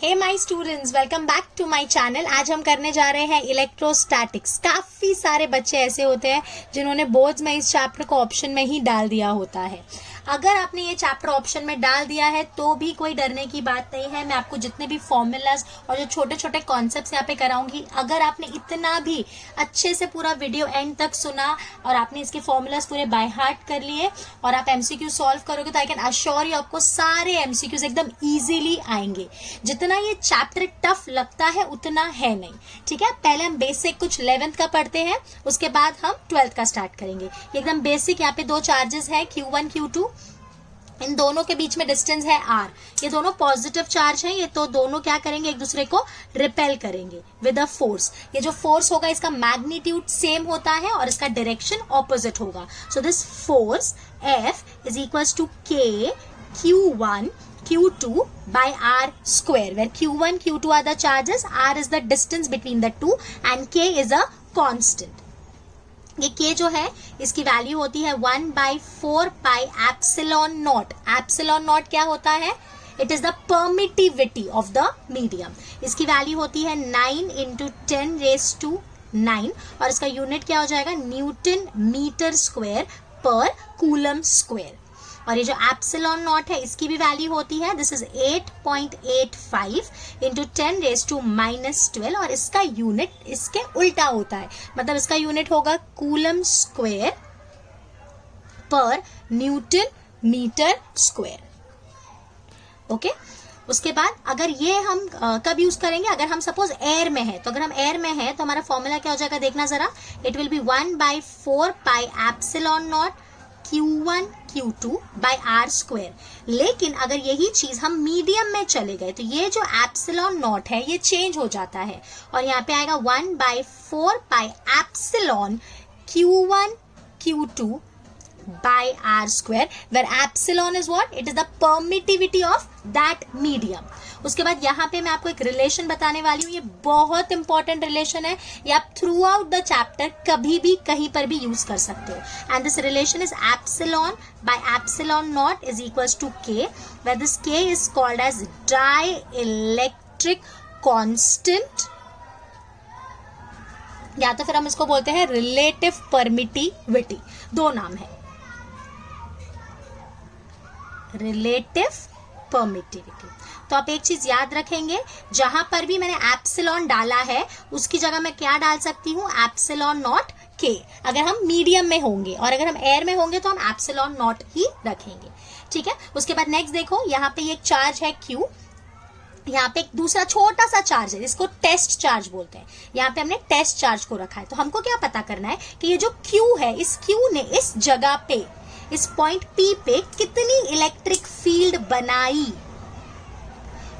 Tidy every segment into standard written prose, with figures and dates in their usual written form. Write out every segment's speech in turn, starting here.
Hey my students, welcome back to my channel. आज हम करने जा रहे हैं इलेक्ट्रोस्टैटिक्स। काफी सारे बच्चे ऐसे होते हैं जिन्होंने बोर्ड्स में इस चैप्टर को ऑप्शन में ही डाल दिया होता है। अगर आपने ये चैप्टर ऑप्शन में डाल दिया है तो भी कोई डरने की बात नहीं है। मैं आपको जितने भी फॉर्मूलाज और जो छोटे छोटे कॉन्सेप्ट्स यहाँ पे कराऊंगी, अगर आपने इतना भी अच्छे से पूरा वीडियो एंड तक सुना और आपने इसके फॉर्मूलाज पूरे बाय हार्ट कर लिए और आप एमसीक्यू सॉल्व करोगे तो आई कैन अश्योर यू आपको सारे एमसीक्यूज एकदम इजीली आएंगे। जितना ये चैप्टर टफ लगता है उतना है नहीं, ठीक है। पहले हम बेसिक कुछ 11th का पढ़ते हैं, उसके बाद हम 12th का स्टार्ट करेंगे। एकदम बेसिक यहाँ पे दो चार्जेस है Q1 Q2, इन दोनों के बीच में डिस्टेंस है r। ये दोनों पॉजिटिव चार्ज हैं, ये तो दोनों क्या करेंगे, एक दूसरे को रिपेल करेंगे विद अ फोर्स। ये जो फोर्स होगा इसका मैग्नीट्यूड सेम होता है और इसका डायरेक्शन ऑपोजिट होगा। So this force F is equals to K Q1 Q2 by r square, where Q1 Q2 are the charges, r is the distance between the two and K is a constant। ये K जो है इसकी value होती है 1/4 pi epsilon not. Epsilon not क्या होता है? It is the permittivity of the medium. इसकी वैल्यू होती है 9 × 10⁻⁹ और इसका यूनिट क्या हो जाएगा, न्यूटन मीटर स्क्वायर पर कूलम स्क्वायर। और ये जो एप्सिलॉन नॉट है इसकी भी वैल्यू होती है, दिस इज 8.85 × 10⁻⁻12 और इसका यूनिट इसके उल्टा होता है, मतलब इसका यूनिट होगा कूलम स्क्वायर पर न्यूटन मीटर स्क्वायर। ओके, उसके बाद अगर ये हम कब यूज करेंगे, अगर हम सपोज एयर में है, तो अगर हम एयर में है तो हमारा फॉर्मूला क्या हो जाएगा, देखना जरा। It will be 1/4 pi epsilon not Q1 Q2 by r square. लेकिन अगर यही चीज हम मीडियम में चले गए तो ये जो एप्सिलॉन नॉट है ये चेंज हो जाता है और यहाँ पे आएगा 1/4 pi epsilon Q1 Q2 by r square, where epsilon is what? It is the permittivity of that medium। उसके बाद यहाँ पे मैं आपको एक रिलेशन बताने वाली हूँ, ये बहुत इंपॉर्टेंट रिलेशन है, ये आप थ्रू आउट द चैप्टर कभी भी कहीं पर भी यूज कर सकते हो। And this relation is epsilon by epsilon naught is equals to K, where this K is called as dielectric constant, या तो फिर हम इसको बोलते हैं रिलेटिव परमिटिविटी। दो नाम है, रिलेटिव परमिटिविटी। तो आप एक चीज याद रखेंगे, जहां पर भी मैंने एप्सिलॉन डाला है उसकी जगह मैं क्या डाल सकती हूँ, एप्सिलॉन नॉट K, अगर हम मीडियम में होंगे, और अगर हम एयर में होंगे तो हम एप्सिलॉन नॉट ही रखेंगे, ठीक है। उसके बाद नेक्स्ट देखो, यहाँ पे एक चार्ज है Q, यहाँ पे एक दूसरा छोटा सा चार्ज है, इसको टेस्ट चार्ज बोलते हैं। यहाँ पे हमने टेस्ट चार्ज को रखा है, तो हमको क्या पता करना है कि ये जो Q है, इस Q ने इस जगह पे, इस पॉइंट P पे कितनी इलेक्ट्रिक फील्ड बनाई।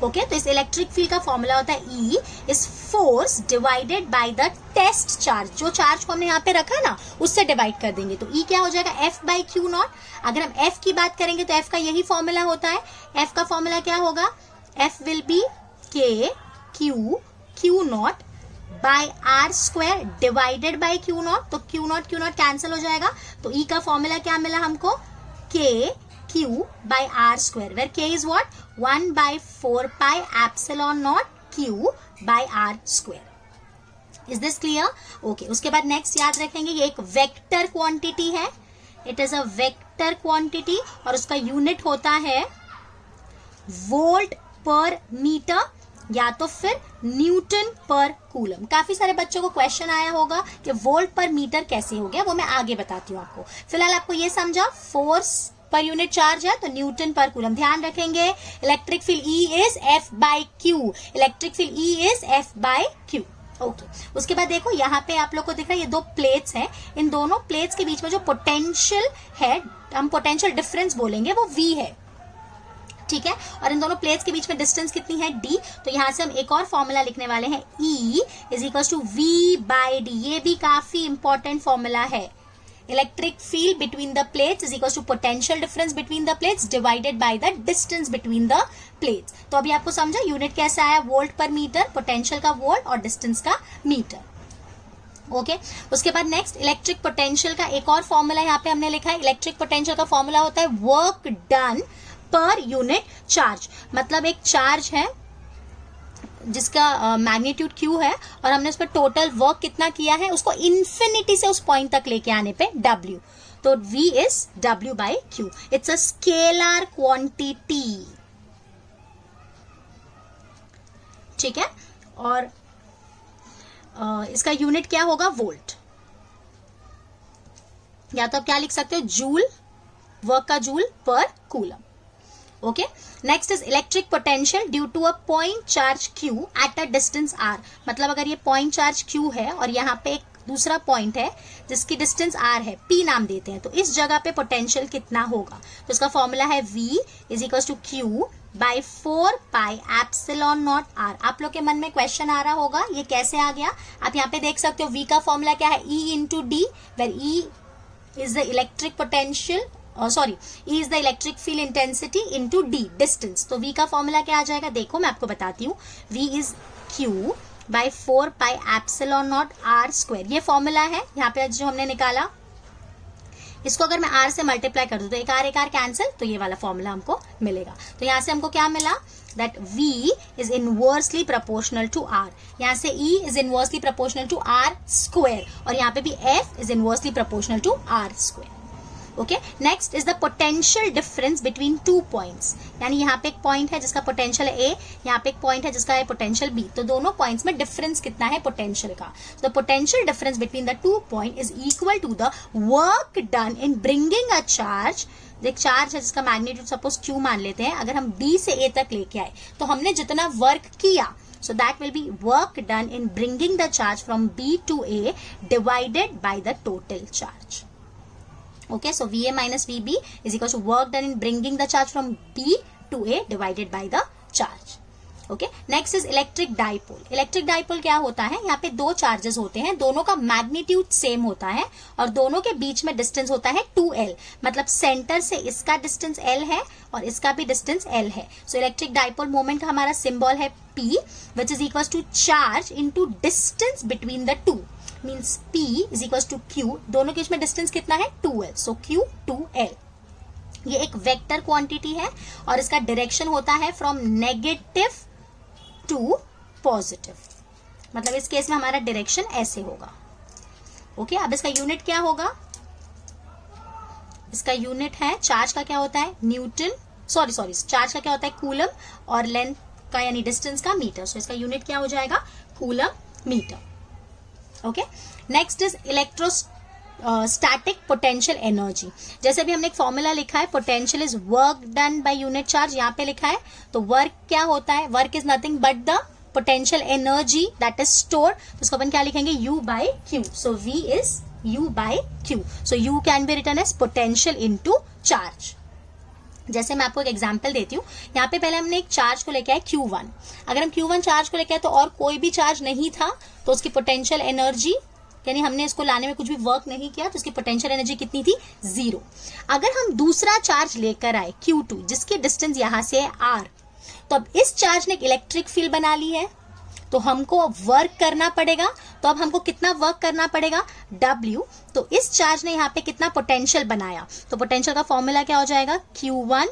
ओके, तो इस इलेक्ट्रिक फील्ड का फॉर्मूला होता है E is force divided by the test charge. जो चार्ज को हमने यहाँ पे रखा ना उससे डिवाइड कर देंगे, तो E क्या हो जाएगा, F/Q0। अगर हम F की बात करेंगे तो F का यही फॉर्मूला होता है। F का फॉर्मूला क्या होगा, F will be K Q0 by r square divided by Q0। तो Q0 कैंसिल हो जाएगा, तो E का फॉर्मूला क्या मिला हमको, K Q by r square, where K is what, 1/4 pi epsilon naught Q by r square. Is this clear? Okay, उसके बाद नेक्स्ट याद रखेंगे, ये एक वेक्टर क्वांटिटी है, it is a vector quantity और उसका यूनिट होता है वोल्ट पर मीटर या तो फिर न्यूटन पर कूलम। काफी सारे बच्चों को क्वेश्चन आया होगा कि वोल्ट पर मीटर कैसे हो गया, वो मैं आगे बताती हूँ आपको। फिलहाल आपको ये समझा, फोर्स पर यूनिट चार्ज है तो न्यूटन पर कूलम। ध्यान रखेंगे, electric field E is F/Q, electric field E is F/Q। Okay, उसके बाद देखो यहाँ पे आप लोग को दिख रहा है ये दो प्लेट्स हैं, इन दोनों प्लेट्स के बीच में जो पोटेंशियल है, हम पोटेंशियल डिफरेंस बोलेंगे, वो V है, ठीक है। और इन दोनों प्लेट्स के बीच में डिस्टेंस कितनी है, D। तो यहां से हम एक और फॉर्मूला लिखने वाले हैं, E is equal to V/D। ये भी काफी इंपॉर्टेंट फॉर्मूला है। Electric field between the plates is equal to potential difference between the plates divided by the distance between the plates. तो अभी आपको समझा, यूनिट कैसा आया, वोल्ट पर मीटर, पोटेंशियल का वोल्ट और डिस्टेंस का मीटर। ओके, उसके बाद नेक्स्ट इलेक्ट्रिक पोटेंशियल का एक और फॉर्मूला यहाँ पे हमने लिखा है। इलेक्ट्रिक पोटेंशियल का फॉर्मूला होता है work done per unit charge. मतलब एक चार्ज है जिसका मैग्नीट्यूड Q है और हमने उस पर टोटल वर्क कितना किया है उसको इन्फिनिटी से उस पॉइंट तक लेके आने पे W, तो V is W by Q. It's a scalar quantity. ठीक है, और इसका यूनिट क्या होगा? वोल्ट. या तो आप क्या लिख सकते हो? जूल, वर्क का joule per coulomb. Okay, next is electric potential due to a point charge Q at a distance R. मतलब अगर ये पॉइंट चार्ज Q है और यहाँ पे एक दूसरा पॉइंट है जिसकी डिस्टेंस R है, P नाम देते हैं, तो इस जगह पे पोटेंशियल कितना होगा? तो इसका फॉर्मूला है V is equal to Q by 4 pi epsilon not R. आप लोग के मन में क्वेश्चन आ रहा होगा ये कैसे आ गया? आप यहाँ पे देख सकते हो V का फॉर्मूला क्या है? E into D, where E is the electric potential, sorry, E is the electric field intensity into D distance. तो V का फॉर्मूला क्या आ जाएगा? देखो मैं आपको बताती हूँ. V is Q by 4 pi epsilon not R square. ये फॉर्मूला है यहाँ पे जो हमने निकाला. इसको अगर मैं R से मल्टीप्लाई कर दूं तो एक R कैंसिल, तो ये वाला फॉर्मूला हमको मिलेगा. तो यहाँ से हमको क्या मिला? That V is inversely proportional to R. यहाँ से E is inversely proportional to R square, और यहाँ पे भी F is inversely proportional to R square. Okay, next is the potential difference between two points. यानी यहाँ पे एक पॉइंट है जिसका पोटेंशियल है A, यहाँ पे एक पॉइंट है जिसका है पोटेंशियल B. तो दोनों पॉइंट्स में डिफरेंस कितना है पोटेंशियल का? The potential difference between the two point is equal to the work done in bringing a charge. एक चार्ज है जिसका मैग्नीट्यूड सपोज Q मान लेते हैं. अगर हम B से A तक लेके आए तो हमने जितना वर्क किया, so that will be work done in bringing the charge from B to A divided by the total charge. Okay, so VA minus VB is equal to work done in bringing the charge from B to A divided by the charge. Okay, next is electric dipole. Electric dipole क्या होता है? यहाँ पे दो charges होते हैं, दोनों का मैग्नीट्यूड सेम होता है और दोनों के बीच में डिस्टेंस होता है 2L. मतलब सेंटर से इसका डिस्टेंस L है और इसका भी डिस्टेंस L है. सो इलेक्ट्रिक डाइपोल मोमेंट का हमारा सिंबल है P, which is equals to charge into distance between the two. Means P is equals to Q. दोनों के बीच में डिस्टेंस कितना है? 2L. So Q 2L. ये एक वेक्टर क्वांटिटी है और इसका डायरेक्शन होता है फ्रॉम नेगेटिव टू पॉजिटिव. मतलब इस केस में हमारा डायरेक्शन ऐसे होगा. ओके, अब इसका यूनिट क्या होगा? इसका यूनिट है, चार्ज का क्या होता है? न्यूटन, सॉरी चार्ज का क्या होता है? कूलम, और लेंथ का यानी डिस्टेंस का मीटर. सो इसका यूनिट क्या हो जाएगा? Coulomb metre. Okay, next is electrostatic potential energy. जैसे भी हमने एक फॉर्मूला लिखा है, potential is work done by unit charge. यहाँ पे लिखा है तो वर्क क्या होता है? Work is nothing but the potential energy that is store. तो उसको अपन क्या लिखेंगे? U by Q. So V is U by Q. So U can be written as potential into charge. जैसे मैं आपको एक एग्जांपल देती हूँ. यहाँ पे पहले हमने एक चार्ज को लेके आए Q1. अगर हम Q1 चार्ज को लेके आए तो और कोई भी चार्ज नहीं था, तो उसकी पोटेंशियल एनर्जी, यानी हमने इसको लाने में कुछ भी वर्क नहीं किया, तो उसकी पोटेंशियल एनर्जी कितनी थी? 0. अगर हम दूसरा चार्ज लेकर आए Q2 जिसकी डिस्टेंस यहाँ से है R, तो अब इस चार्ज ने एक इलेक्ट्रिक फील्ड बना ली है, तो हमको वर्क करना पड़ेगा. तो अब हमको कितना वर्क करना पड़ेगा? W. तो इस चार्ज ने यहाँ पे कितना पोटेंशियल बनाया? तो पोटेंशियल का फॉर्मूला क्या हो जाएगा? Q1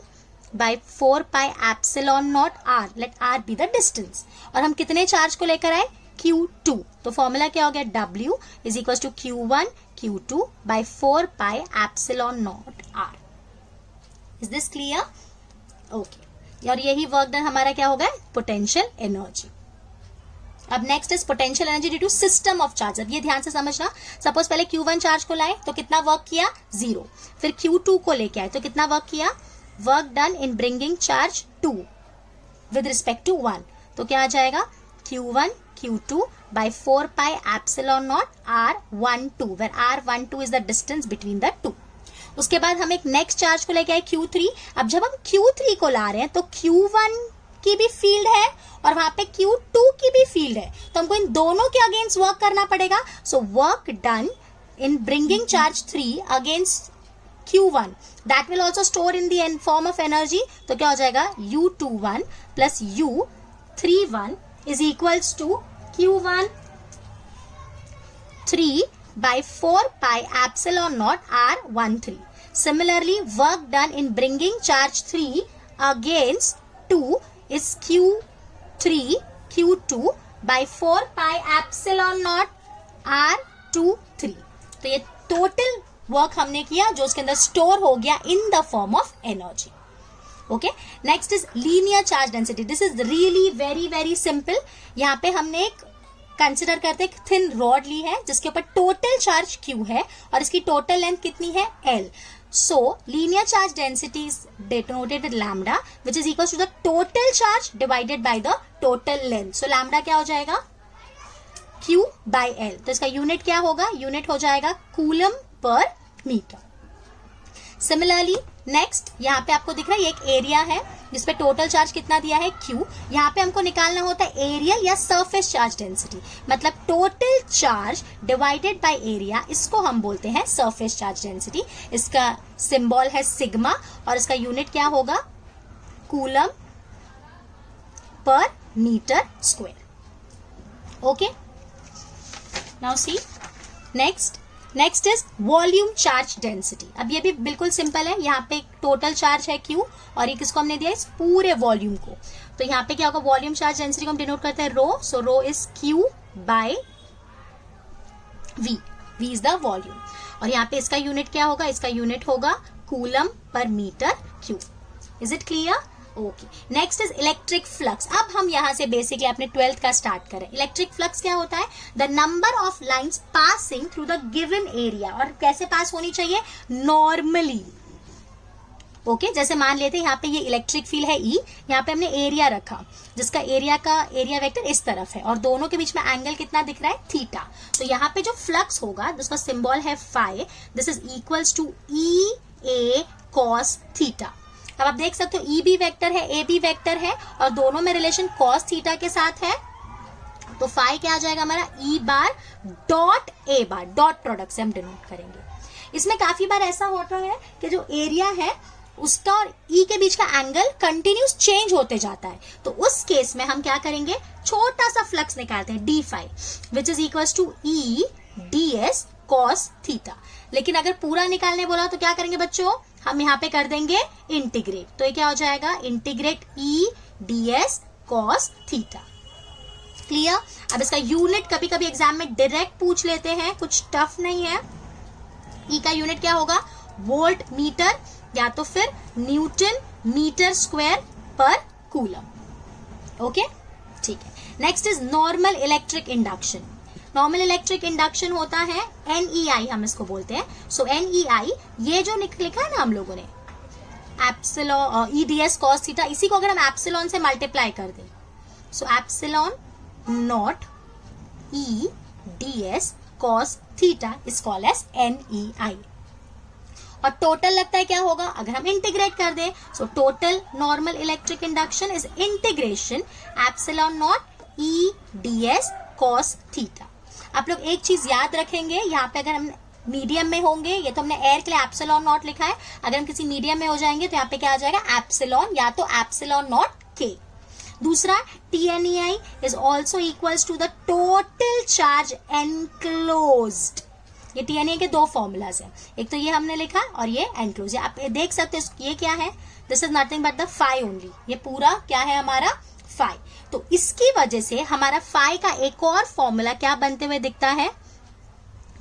by 4 pi epsilon not R. Let R be the distance. और हम कितने चार्ज को लेकर आए? Q2. तो फॉर्मूला क्या हो गया? W is equal to Q1 Q2 by 4 pi epsilon not R. Is this clear? Okay, और यही वर्क डन हमारा क्या होगा? Potential energy. अब next is potential energy due to system of charge. अब ये ध्यान से समझना. सपोज पहले Q1 चार्ज को लाए तो कितना वर्क किया? 0. फिर Q2 को लेके आए तो कितना वर्क किया? Work done in bringing charge 2 with respect to 1. तो क्या आ जाएगा? Q1 Q2 by 4 pi epsilon naught R12, where R12 is the distance between the two. उसके बाद हम एक नेक्स्ट चार्ज को लेके आए Q3. अब जब हम Q3 को ला रहे हैं तो Q1 की भी फील्ड है और वहां पे Q2 की भी फील्ड है, तो हमको इन दोनों के अगेंस्ट वर्क करना पड़ेगा. So work done in bringing charge 3 against Q1 that will also store in the form of energy. तो क्या हो जाएगा? U21 plus U31 is equals to Q1 3 by 4 pi epsilon naught R13. Similarly, work done in bringing charge 3 against 2 is Q3 Q2 2/4 pi epsilon not R23। तो ये total work हमने किया जो उसके अंदर स्टोर हो गया in the form of energy. Okay, next is linear charge density. This is really very very simple. यहाँ पे हमने एक कंसिडर करते हैं थिन रॉड ली है जिसके ऊपर टोटल चार्ज Q है और इसकी टोटल लेंथ कितनी है L। So linear charge density is denoted with lambda which is equals to the total charge divided by the total length. So lambda क्या हो जाएगा Q by L। तो इसका यूनिट क्या होगा, यूनिट हो जाएगा coulomb per metre. Similarly next यहाँ पे आपको दिख रहा है ये एक एरिया है जिसपे टोटल चार्ज कितना दिया है Q। यहाँ पे हमको निकालना होता है एरियल या सरफेस चार्ज डेंसिटी, मतलब total charge divided by area, इसको हम बोलते हैं सरफेस चार्ज डेंसिटी। इसका सिंबल है सिग्मा और इसका यूनिट क्या होगा coulomb per metre square. Okay, now see next is volume charge density. अब ये भी बिल्कुल सिंपल है, यहाँ पे टोटल चार्ज है Q और ये किसको हमने दिया इस पूरे वॉल्यूम को। तो यहाँ पे क्या होगा वॉल्यूम चार्ज डेंसिटी को हम डिनोट करते हैं rho. So rho is Q by V, V is the volume. और यहाँ पे इसका यूनिट क्या होगा, इसका यूनिट होगा coulomb per metre Q। Is it clear? Okay, next is electric flux. अब हम यहाँ से बेसिकली अपने 12th का स्टार्ट करें। इलेक्ट्रिक फ्लक्स क्या होता है, the number of lines passing through the given area. और कैसे पास होनी चाहिए, नॉर्मली। ओके, जैसे मान लेते हैं यहाँ पे ये इलेक्ट्रिक फील्ड है E, यहाँ पे हमने एरिया रखा जिसका एरिया वेक्टर इस तरफ है और दोनों के बीच में एंगल कितना दिख रहा है थीटा। तो यहाँ पे जो फ्लक्स होगा जिसका सिंबल है phi, this is equals to EA cos theta. अब आप देख सकते हो E भी वेक्टर है A भी वेक्टर है और दोनों में रिलेशन cos थीटा के साथ है। तो फाई क्या आ जाएगा हमारा E bar dot A bar, dot product से हम डिनोट करेंगे। इसमें काफी बार ऐसा होता है कि जो एरिया है उसका और E के बीच का एंगल कंटिन्यूस चेंज होते जाता है। तो उस केस में हम क्या करेंगे, छोटा सा फ्लक्स निकालते हैं d phi which is equals to E ds cos theta. लेकिन अगर पूरा निकालने बोला तो क्या करेंगे बच्चों, हम यहाँ पे कर देंगे इंटीग्रेट। तो ये क्या हो जाएगा integrate E ds cos theta. Clear? अब इसका यूनिट कभी कभी एग्जाम में डायरेक्ट पूछ लेते हैं, कुछ टफ नहीं है। E का यूनिट क्या होगा, वोल्ट मीटर या तो फिर न्यूटन मीटर स्क्वायर पर कूलम। ओके, ठीक है। Next is normal electric induction. Normal electric induction होता है NEI, हम इसको बोलते हैं। सो NEI ये जो लिखा है ना हम लोगों ने epsilon E ds cos theta, इसी को अगर हम एप्सिलॉन से मल्टीप्लाई कर दें, so epsilon not E ds cos theta is called as NEI। और टोटल लगता है क्या होगा अगर हम इंटीग्रेट कर दें, so total normal electric induction is integration epsilon not E ds cos theta. आप लोग एक चीज याद रखेंगे, यहाँ पे अगर हम मीडियम में होंगे, ये तो हमने एयर के लिए एप्सिलॉन नॉट लिखा है, अगर हम किसी मीडियम में हो जाएंगे तो यहाँ पे क्या आ जाएगा एप्सिलॉन या तो एप्सिलॉन नॉट K। दूसरा TNEI is also equals to the total charge enclosed. ये TNEI के दो फॉर्मूलाज हैं, एक तो ये हमने लिखा और ये एनक्लोज। आप देख सकते हैं ये क्या है, this is nothing but the phi only. ये पूरा क्या है हमारा फाई। तो इसकी वजह से हमारा फाई का एक और फॉर्मूला क्या बनते हुए दिखता है,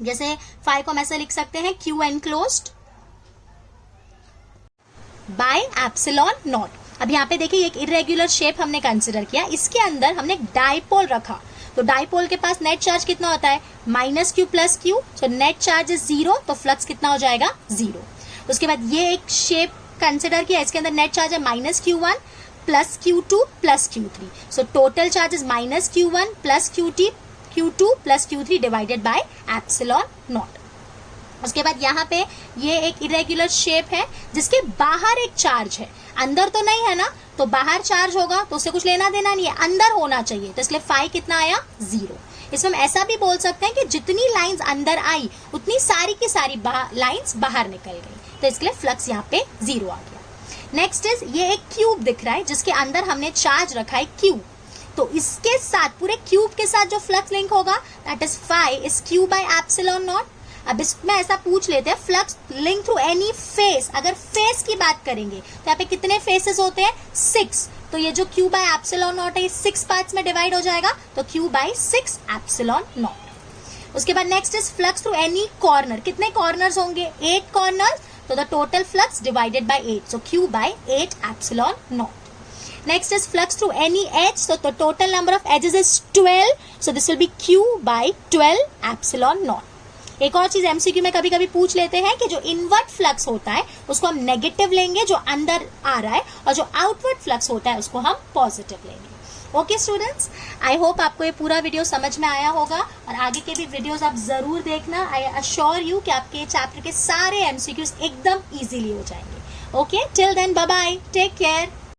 जैसे फाई को हम ऐसे लिख सकते हैं Q enclosed bye epsilon naught. अब यहाँ पे देखिए एक इरेग्युलर शेप हमने कंसिडर किया, इसके अंदर हमने एक डाइपोल रखा। तो डाइपोल के पास नेट चार्ज कितना होता है -Q + Q। So net charge is 0, तो फ्लक्स कितना हो जाएगा 0। उसके बाद ये एक शेप कंसिडर किया, इसके अंदर नेट चार्ज है -Q1 + Q2 + Q3। So total charge is -Q1 + Q2 + Q3 divided by epsilon naught. उसके बाद यहाँ पे ये एक इरेग्युलर शेप है जिसके बाहर एक चार्ज है, अंदर तो नहीं है ना, तो बाहर चार्ज होगा तो उससे कुछ लेना देना नहीं है, अंदर होना चाहिए, तो इसलिए फाई कितना आया 0। इसमें हम ऐसा भी बोल सकते हैं कि जितनी लाइंस अंदर आई उतनी सारी की सारी लाइंस बाहर निकल गई, तो इसके लिए फ्लक्स यहाँ पे 0 आ गया। नेक्स्ट इज ये एक क्यूब दिख रहा है जिसके अंदर हमने चार्ज रखा है Q। तो इसके साथ पूरे क्यूब के साथ जो फ्लक्स लिंक होगा that is phi is Q by epsilon naught. अब इसमें ऐसा पूछ लेते हैं flux link through any face. अगर फेस की बात करेंगे तो यहाँ पे कितने फेसेस होते हैं 6। तो ये जो Q बाय एप्सिलॉन नॉट है 6 पार्ट्स में डिवाइड हो जाएगा, तो Q बाय 6 एप्सिलॉन नॉट। उसके बाद next is flux through any corner. कितने कॉर्नर्स होंगे? 8 कॉर्नर्स, तो the total flux divided by 8, so Q by 8 epsilon naught. Next is flux through any edge, so the total number of edges is 12, so this will be Q by 12 epsilon not. एक और चीज MCQ में कभी कभी पूछ लेते हैं कि जो इनवर्ट फ्लक्स होता है उसको हम नेगेटिव लेंगे जो अंदर आ रहा है, और जो आउटवर्ड फ्लक्स होता है उसको हम पॉजिटिव लेंगे। ओके स्टूडेंट्स, आई होप आपको ये पूरा वीडियो समझ में आया होगा, और आगे के भी वीडियोस आप जरूर देखना। आई अश्योर यू कि आपके चैप्टर के सारे एमसीक्यूज एकदम इजीली हो जाएंगे। Okay, till then bye bye, take care.